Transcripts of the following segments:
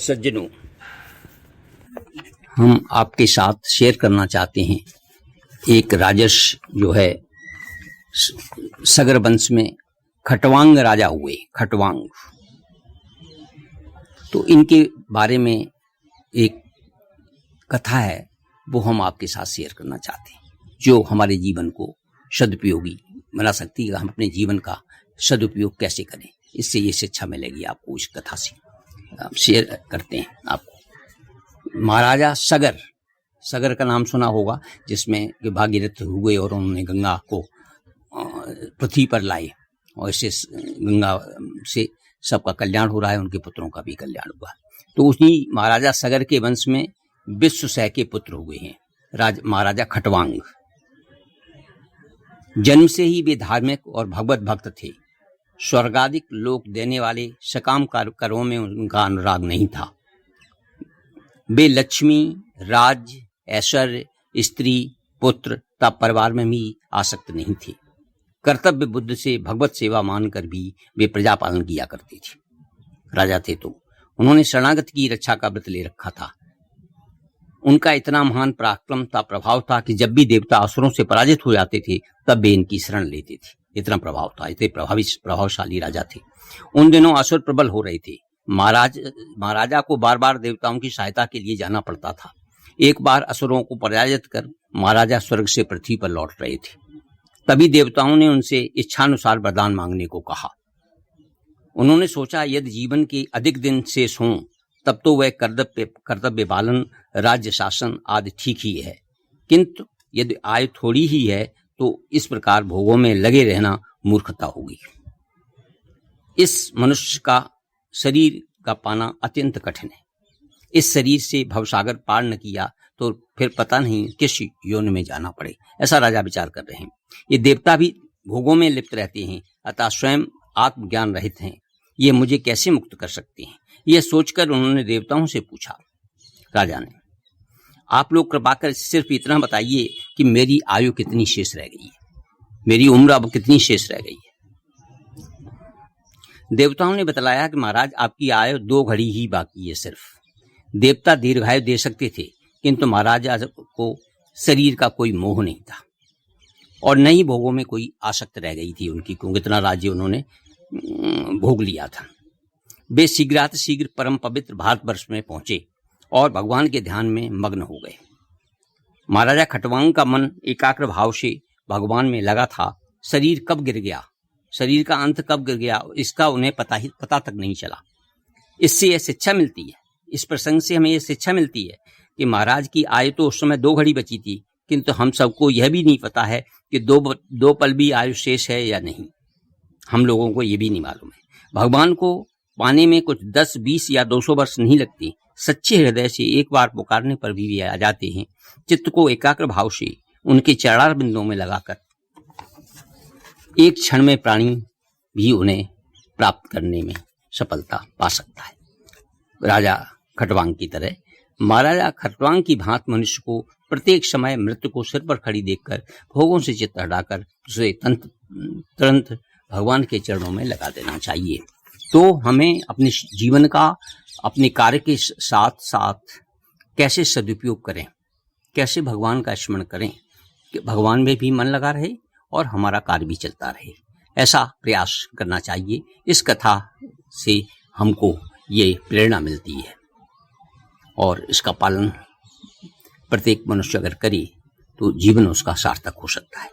सज्जनों, हम आपके साथ शेयर करना चाहते हैं एक राजर्ष जो है सगर वंश में खटवांग राजा हुए। खटवांग, तो इनके बारे में एक कथा है, वो हम आपके साथ शेयर करना चाहते हैं, जो हमारे जीवन को सदुपयोगी बना सकती है। हम अपने जीवन का सदुपयोग कैसे करें, इससे ये शिक्षा मिलेगी आपको। इस कथा से शेयर करते हैं आपको। महाराजा सगर का नाम सुना होगा, जिसमें भागीरथ हुए और उन्होंने गंगा को पृथ्वी पर लाए, और इससे गंगा से सबका कल्याण हो रहा है, उनके पुत्रों का भी कल्याण हुआ। तो उसी महाराजा सगर के वंश में विश्वसह के पुत्र हुए हैं महाराजा खटवांग। जन्म से ही वे धार्मिक और भगवत भक्त थे। स्वर्गादिक लोक देने वाले सकाम कर्मों में उनका अनुराग नहीं था। वे लक्ष्मी, राज्य, ऐश्वर्य, स्त्री, पुत्र तथा परिवार में भी आसक्त नहीं थे। कर्तव्य बुद्ध से भगवत सेवा मानकर भी वे प्रजा पालन किया करते थे। राजा थे तो उन्होंने शरणागत की रक्षा का व्रत ले रखा था। उनका इतना महान पराक्रम था, प्रभाव था कि जब भी देवता असुरों से पराजित हो जाते थे तब वे इनकी शरण लेते थे। इतना प्रभाव था, इतने प्रभावशाली राजा थे। उन दिनों असुर प्रबल हो रहे थे। महाराजा को बार बार देवताओं की सहायता के लिए जाना पड़ता था। एक बार असुरों को पराजित कर महाराजा स्वर्ग से पृथ्वी पर लौट रहे थे। तभी देवताओं ने उनसे इच्छानुसार वरदान मांगने को कहा। उन्होंने सोचा, यदि जीवन के अधिक दिन शेष हों तब तो वह कर्तव्य पालन, राज्य शासन आदि ठीक ही है, किंतु यदि आयु थोड़ी ही है तो इस प्रकार भोगों में लगे रहना मूर्खता होगी। इस मनुष्य का शरीर का पाना अत्यंत कठिन है। इस शरीर से भवसागर पार न किया तो फिर पता नहीं किस योनि में जाना पड़े। ऐसा राजा विचार कर रहे हैं। ये देवता भी भोगों में लिप्त रहते हैं, अतः स्वयं आत्मज्ञान रहित हैं। ये मुझे कैसे मुक्त कर सकते हैं? यह सोचकर उन्होंने देवताओं से पूछा। राजा ने, आप लोग कृपा कर सिर्फ इतना बताइए कि मेरी आयु कितनी शेष रह गई है, मेरी उम्र अब कितनी शेष रह गई है। देवताओं ने बतलाया कि महाराज, आपकी आयु 2 घड़ी ही बाकी है सिर्फ। देवता दीर्घायु दे सकते थे, किंतु महाराजा को शरीर का कोई मोह नहीं था और न ही भोगों में कोई आसक्त रह गई थी उनकी, क्योंकि इतना राज्य उन्होंने भोग लिया था। वे शीघ्र परम पवित्र भारतवर्ष में पहुंचे और भगवान के ध्यान में मग्न हो गए। महाराजा खटवांग का मन एकाग्र भाव से भगवान में लगा था। शरीर कब गिर गया, शरीर का अंत कब गिर गया, इसका उन्हें पता तक नहीं चला। इससे यह शिक्षा मिलती है, इस प्रसंग से हमें यह शिक्षा मिलती है कि महाराज की आयु तो उस समय 2 घड़ी बची थी, किंतु हम सबको यह भी नहीं पता है कि दो पल भी आयु शेष है या नहीं। हम लोगों को यह भी नहीं मालूम है। भगवान को पाने में कुछ 10, 20 या 200 वर्ष नहीं लगती। सच्चे हृदय से एक बार पुकारने पर भी आ जाते हैं। चित्त को एकाग्र भाव से उनके चरणार बिंदुओं में लगाकर एक क्षण में प्राणी भी उन्हें प्राप्त करने में सफलता पा सकता है। राजा खटवांग की तरह महाराजा खटवांग की भांति मनुष्य को प्रत्येक समय मृत्यु को सिर पर खड़ी देखकर भोगों से चित्त हटाकर उसे तुरंत भगवान के चरणों में लगा देना चाहिए। तो हमें अपने जीवन का, अपने कार्य के साथ साथ कैसे सदुपयोग करें, कैसे भगवान का स्मरण करें कि भगवान में भी मन लगा रहे और हमारा कार्य भी चलता रहे, ऐसा प्रयास करना चाहिए। इस कथा से हमको ये प्रेरणा मिलती है और इसका पालन प्रत्येक मनुष्य अगर करे तो जीवन उसका सार्थक हो सकता है।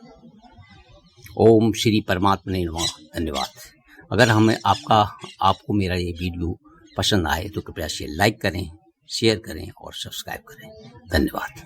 ओम श्री परमात्मा ने नमः। धन्यवाद। अगर आपको मेरा ये वीडियो पसंद आए तो कृपया से लाइक करें, शेयर करें और सब्सक्राइब करें। धन्यवाद।